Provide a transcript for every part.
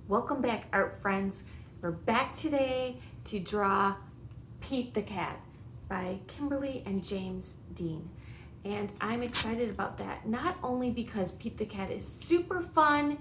Welcome back, art friends. We're back today to draw Pete the Cat by Kimberly and James Dean. And I'm excited about that, not only because Pete the Cat is super fun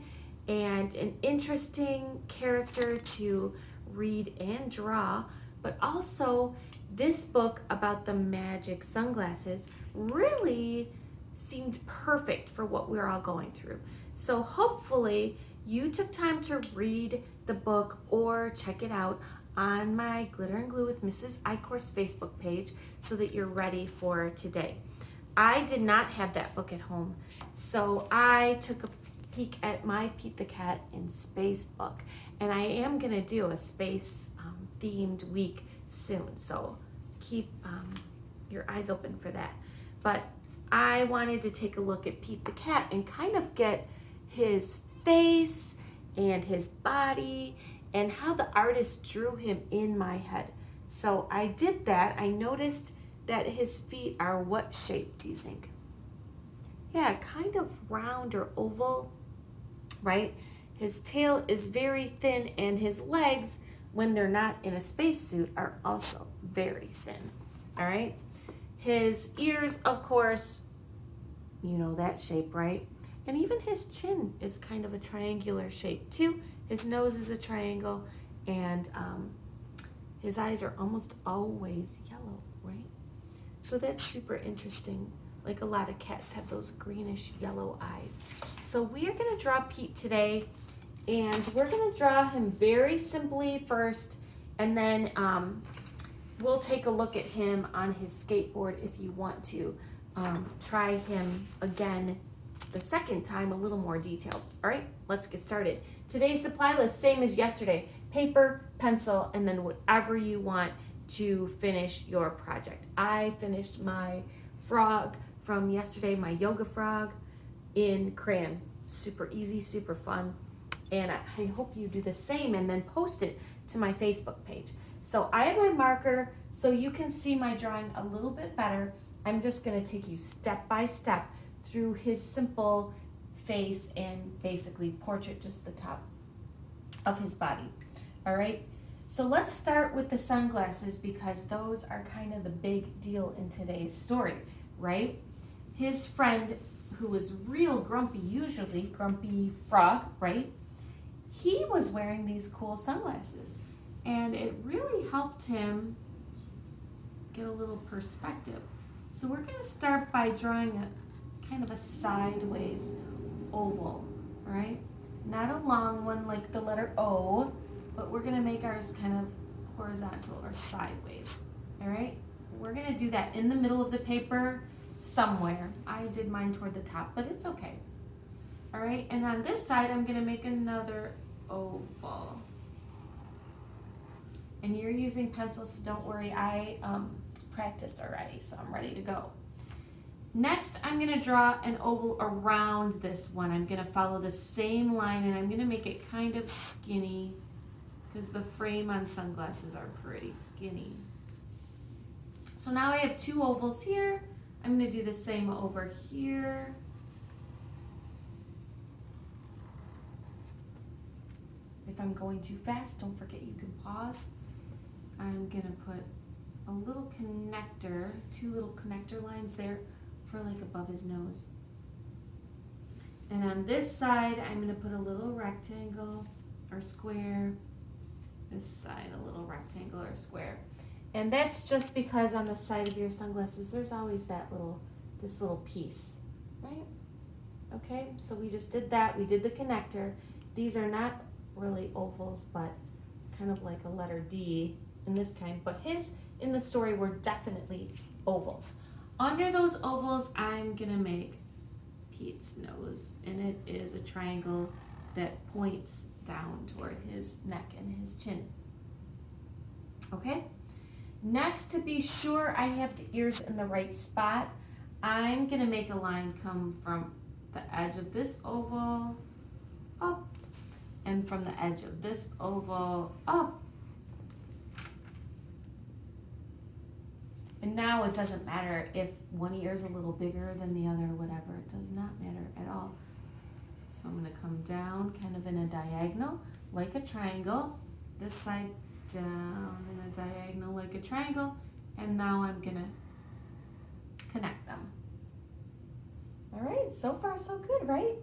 and an interesting character to read and draw, but also this book about the magic sunglasses really seemed perfect for what we're all going through. So hopefully you took time to read the book or check it out on my Glitter and Glue with Mrs. Icor's Facebook page so that you're ready for today. I did not have that book at home, so I took a peek at my Pete the Cat in Space book, and I am gonna do a space themed week soon, so keep your eyes open for that. But I wanted to take a look at Pete the Cat and kind of get his face and his body and how the artist drew him in my head. So I did that. I noticed that his feet are what shape, do you think? Yeah, kind of round or oval, right? His tail is very thin, and his legs, when they're not in a spacesuit, are also very thin, all right? His ears, of course, you know that shape, right? And even his chin is kind of a triangular shape too. His nose is a triangle, and his eyes are almost always yellow, right? So that's super interesting. Like a lot of cats have those greenish yellow eyes. So we are gonna draw Pete today, and we're gonna draw him very simply first, and then we'll take a look at him on his skateboard if you want to try him again the second time, a little more detailed. All right, let's get started. Today's supply list, same as yesterday: paper, pencil, and then whatever you want to finish your project. I finished my frog from yesterday, my yoga frog, in crayon. Super easy, super fun. And I hope you do the same and then post it to my Facebook page. So I have my marker so you can see my drawing a little bit better. I'm just gonna take you step by step through his simple face and basically portrait just the top of his body. All right, so let's start with the sunglasses because those are kind of the big deal in today's story, right? His friend, who was real grumpy, usually Grumpy Frog, right? He was wearing these cool sunglasses, and it really helped him get a little perspective. So we're gonna start by drawing a kind of a sideways oval, right? Not a long one like the letter O, but we're gonna make ours kind of horizontal or sideways, all right? We're gonna do that in the middle of the paper somewhere. I did mine toward the top, but it's okay. All right, and on this side, I'm gonna make another oval. And you're using pencils, so don't worry, I practiced already, so I'm ready to go. Next, I'm gonna draw an oval around this one. I'm gonna follow the same line, and I'm gonna make it kind of skinny because the frame on sunglasses are pretty skinny. So now I have two ovals here. I'm gonna do the same over here. If I'm going too fast, don't forget you can pause. I'm gonna put a little connector, two little connector lines there for like above his nose. And on this side, I'm gonna put a little rectangle or square. This side, a little rectangle or square. And that's just because on the side of your sunglasses, there's always this little piece, right? Okay, so we just did that. We did the connector. These are not really ovals, but kind of like a letter D in this kind. But his in the story were definitely ovals. Under those ovals, I'm gonna make Pete's nose, and it is a triangle that points down toward his neck and his chin. Okay? Next, to be sure I have the ears in the right spot, I'm gonna make a line come from the edge of this oval up, and from the edge of this oval up. And now it doesn't matter if one ear is a little bigger than the other, whatever. It does not matter at all. So So I'm going to come down kind of in a diagonal like a triangle. This side down in a diagonal like a triangle. And now I'm going to connect them. All right, so far so good, right?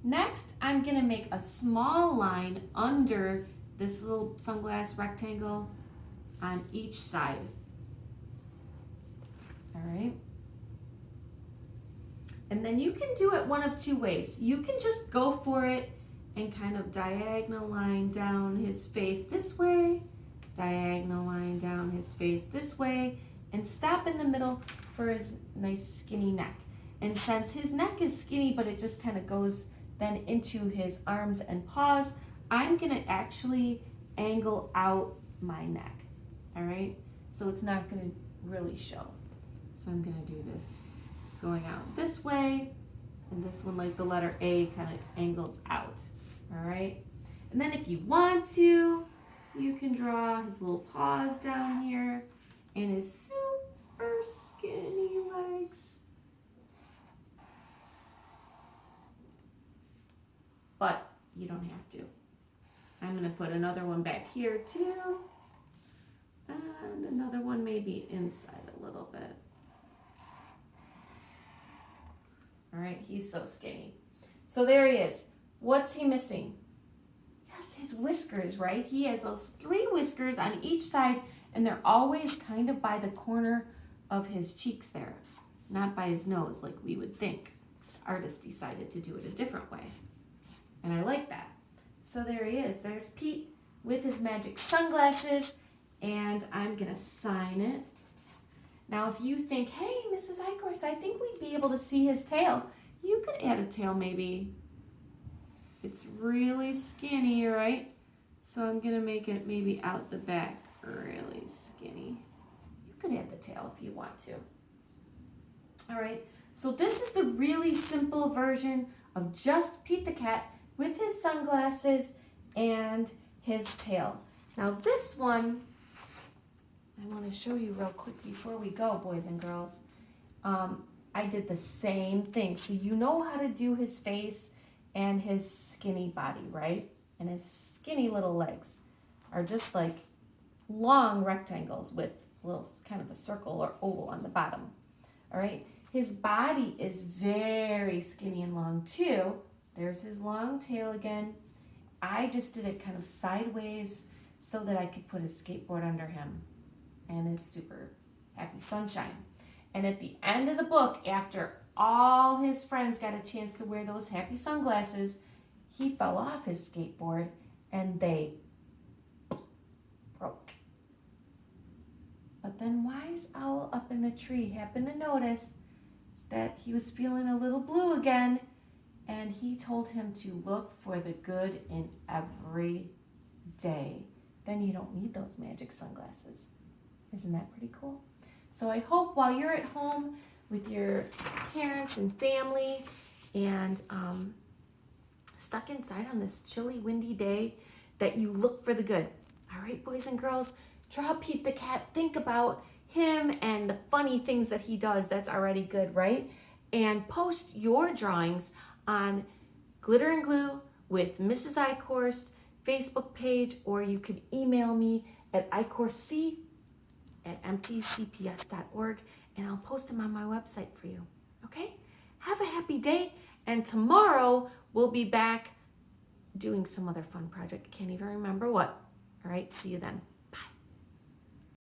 Next, I'm going to make a small line under this little sunglass rectangle on each side. All right. And then you can do it one of two ways. You can just go for it and kind of diagonal line down his face this way, diagonal line down his face this way, and stop in the middle for his nice skinny neck. And since his neck is skinny, but it just kind of goes then into his arms and paws, I'm gonna actually angle out my neck, all right? So it's not gonna really show. So I'm gonna do this going out this way, and this one, like the letter A, kind of angles out, all right? And then if you want to, you can draw his little paws down here and his super skinny legs. But you don't have to. I'm gonna put another one back here too, and another one maybe inside a little bit. All right, he's so skinny. So there he is. What's he missing? Yes, his whiskers, right? He has those 3 whiskers on each side, and they're always kind of by the corner of his cheeks there, not by his nose like we would think. The artist decided to do it a different way, and I like that. So there he is. There's Pete with his magic sunglasses, and I'm gonna sign it. Now, if you think, hey, Mrs. Eichhorst, I think we'd be able to see his tail, you could add a tail maybe. It's really skinny, right? So I'm gonna make it maybe out the back really skinny. You could add the tail if you want to. All right, so this is the really simple version of just Pete the cat with his sunglasses and his tail. Now this one, I want to show you real quick before we go, boys and girls. I did the same thing. So you know how to do his face and his skinny body, right? And his skinny little legs are just like long rectangles with a little kind of a circle or oval on the bottom. All right. His body is very skinny and long too. There's his long tail again. I just did it kind of sideways so that I could put his skateboard under him and his super happy sunshine. And at the end of the book, after all his friends got a chance to wear those happy sunglasses, he fell off his skateboard and they broke. But then Wise Owl up in the tree happened to notice that he was feeling a little blue again, and he told him to look for the good in every day. Then you don't need those magic sunglasses. Isn't that pretty cool? So I hope while you're at home with your parents and family and stuck inside on this chilly, windy day, that you look for the good. All right, boys and girls, draw Pete the cat. Think about him and the funny things that he does. That's already good, right? And post your drawings on Glitter and Glue with Mrs. Eichhorst Facebook page, or you could email me at eichhorstc@mtcps.org, and I'll post them on my website for you. Okay? Have a happy day, and tomorrow we'll be back doing some other fun project. I can't even remember what. All right, see you then.